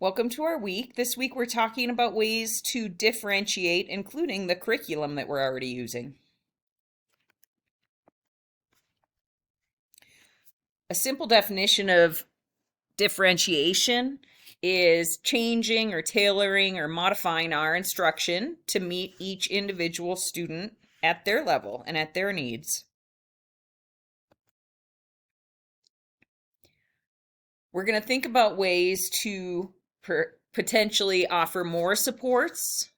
Welcome to our week. This week we're talking about ways to differentiate, including the curriculum that we're already using. A simple definition of differentiation is changing or tailoring or modifying our instruction to meet each individual student at their level and at their needs. We're going to think about ways to potentially offer more supports,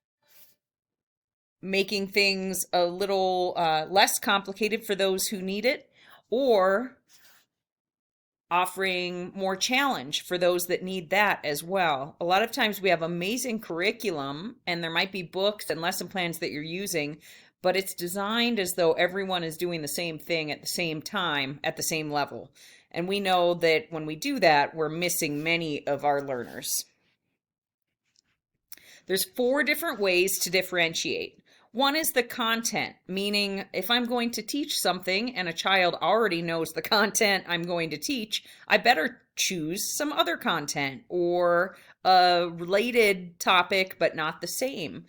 making things a little less complicated for those who need it, or offering more challenge for those that need that as well. A lot of times we have amazing curriculum and there might be books and lesson plans that you're using, but it's designed as though everyone is doing the same thing at the same time at the same level. And we know that when we do that, we're missing many of our learners. There's 4 different ways to differentiate. One is the content, meaning if I'm going to teach something and a child already knows the content I'm going to teach, I better choose some other content or a related topic, but not the same.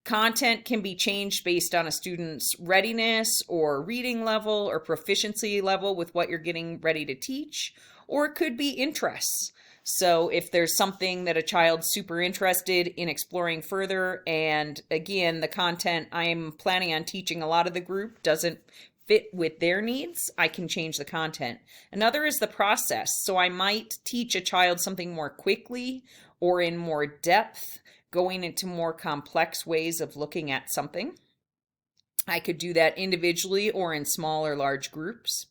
Content can be changed based on a student's readiness or reading level or proficiency level with what you're getting ready to teach, or it could be interests. So if there's something that a child's super interested in exploring further, and again, the content I'm planning on teaching a lot of the group doesn't fit with their needs, I can change the content. Another is the process. So I might teach a child something more quickly or in more depth, going into more complex ways of looking at something. I could do that individually or in small or large groups.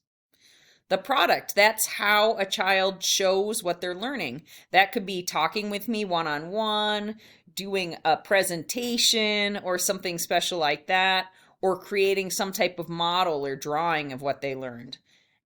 The product, that's how a child shows what they're learning. That could be talking with me one-on-one, doing a presentation or something special like that, or creating some type of model or drawing of what they learned.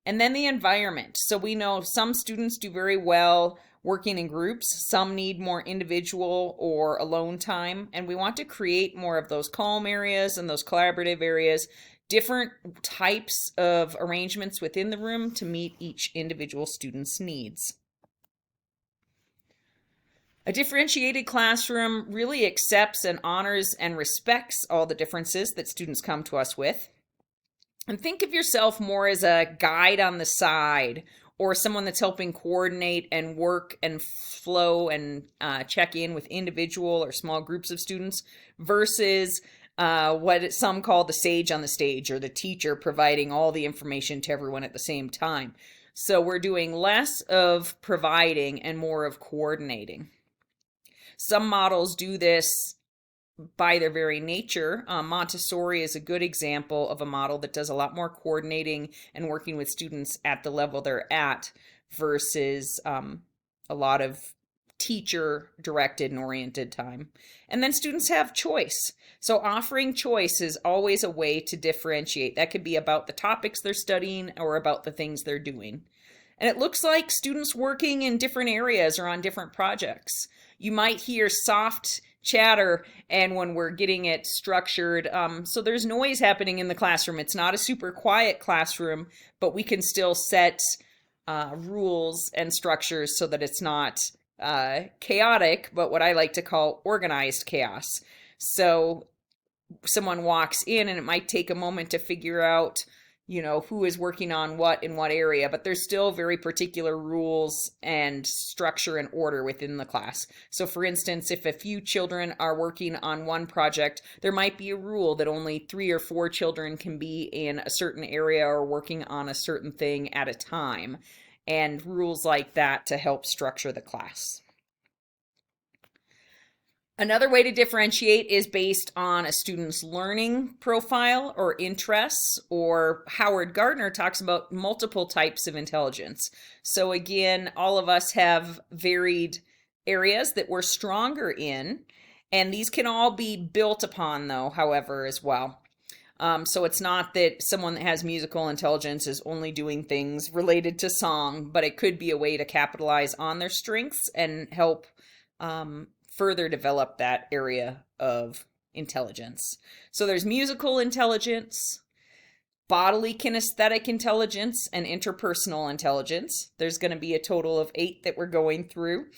And then the environment. So we know some students do very well working in groups. Some need more individual or alone time. And we want to create more of those calm areas and those collaborative areas, different types of arrangements within the room to meet each individual student's needs. A differentiated classroom really accepts and honors and respects all the differences that students come to us with. And think of yourself more as a guide on the side or someone that's helping coordinate and work and flow and check in with individual or small groups of students versus what some call the sage on the stage, or the teacher providing all the information to everyone at the same time. So we're doing less of providing and more of coordinating. Some models do this by their very nature. Montessori is a good example of a model that does a lot more coordinating and working with students at the level they're at versus a lot of teacher directed and oriented time. And then students have choice. So offering choice is always a way to differentiate. That could be about the topics they're studying or about the things they're doing. And it looks like students working in different areas or on different projects. You might hear soft chatter and when we're getting it structured. So there's noise happening in the classroom. It's not a super quiet classroom, but we can still set rules and structures so that it's not chaotic, but what I like to call organized chaos. So someone walks in and it might take a moment to figure out, who is working on what in what area, but there's still very particular rules and structure and order within the class. So for instance, if a few children are working on one project, there might be a rule that only 3 or 4 children can be in a certain area or working on a certain thing at a time, and rules like that to help structure the class. Another way to differentiate is based on a student's learning profile or interests, or Howard Gardner talks about multiple types of intelligence. So again, all of us have varied areas that we're stronger in, and these can all be built upon though, however, as well. So it's not that someone that has musical intelligence is only doing things related to song, but it could be a way to capitalize on their strengths and help further develop that area of intelligence. So there's musical intelligence, bodily kinesthetic intelligence, and interpersonal intelligence. There's going to be a total of 8 that we're going through.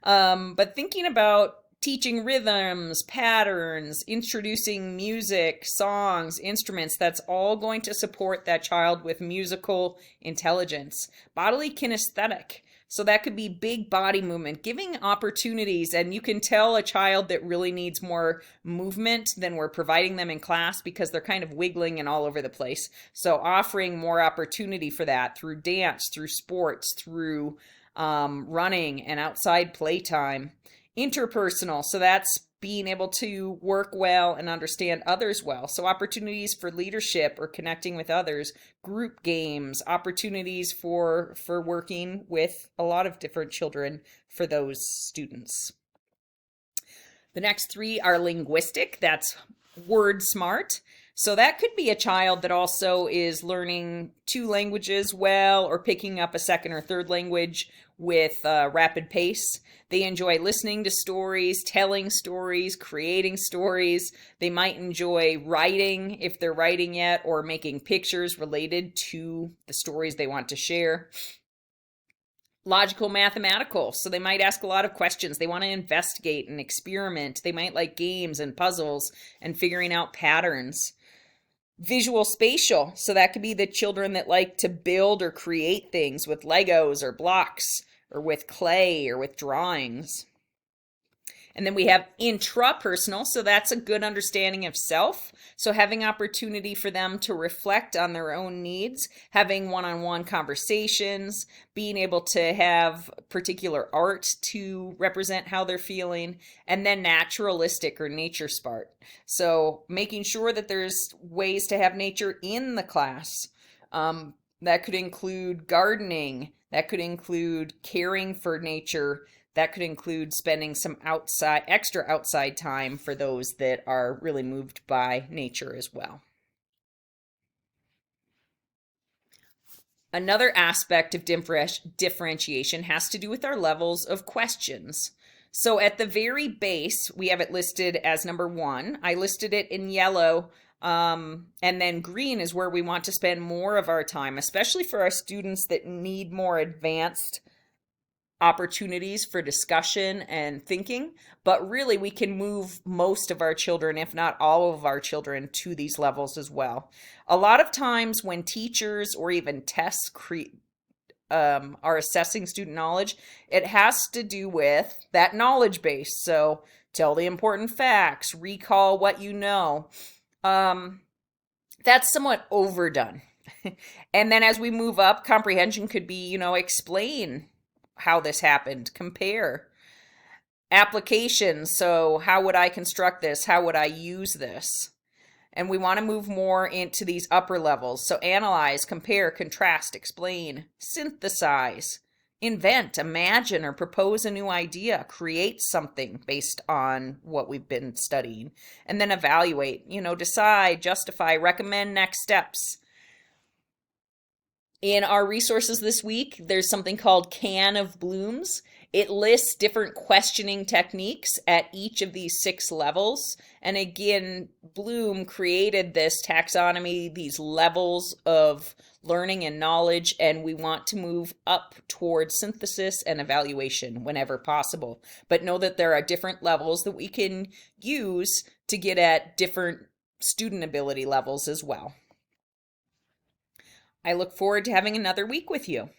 But thinking about teaching rhythms, patterns, introducing music, songs, instruments, that's all going to support that child with musical intelligence. Bodily kinesthetic. So that could be big body movement, giving opportunities, and you can tell a child that really needs more movement than we're providing them in class because they're kind of wiggling and all over the place. So offering more opportunity for that through dance, through sports, through running and outside playtime. Interpersonal, so that's being able to work well and understand others well. So opportunities for leadership or connecting with others, group games, opportunities for working with a lot of different children for those students. The next 3 are linguistic, that's word smart. So that could be a child that also is learning 2 languages well or picking up a second or third language with rapid pace. They enjoy listening to stories, telling stories, creating stories. They might enjoy writing if they're writing yet, or making pictures related to the stories they want to share. Logical, mathematical, so they might ask a lot of questions. They want to investigate and experiment. They might like games and puzzles and figuring out patterns. Visual spatial, so that could be the children that like to build or create things with Legos or blocks or with clay or with drawings. And then we have intrapersonal, so that's a good understanding of self. So having opportunity for them to reflect on their own needs, having one-on-one conversations, being able to have particular art to represent how they're feeling, and then naturalistic or nature smart. So making sure that there's ways to have nature in the class. That could include gardening, that could include caring for nature, that could include spending some extra outside time for those that are really moved by nature as well. Another aspect of differentiation has to do with our levels of questions. So at the very base, we have it listed as number 1. I listed it in yellow, and then green is where we want to spend more of our time, especially for our students that need more advanced opportunities for discussion and thinking, but really we can move most of our children, if not all of our children, to these levels as well. A lot of times when teachers or even tests are assessing student knowledge, it has to do with that knowledge base. So tell the important facts, recall what you know. That's somewhat overdone. And then as we move up, comprehension could be, explain how this happened, compare. Applications, so how would I construct this? How would I use this? And we want to move more into these upper levels. So analyze, compare, contrast, explain, synthesize, invent, imagine, or propose a new idea, create something based on what we've been studying, and then evaluate, decide, justify, recommend next steps. In our resources this week, there's something called Can of Blooms. It lists different questioning techniques at each of these 6 levels. And again, Bloom created this taxonomy, these levels of learning and knowledge, and we want to move up towards synthesis and evaluation whenever possible. But know that there are different levels that we can use to get at different student ability levels as well. I look forward to having another week with you.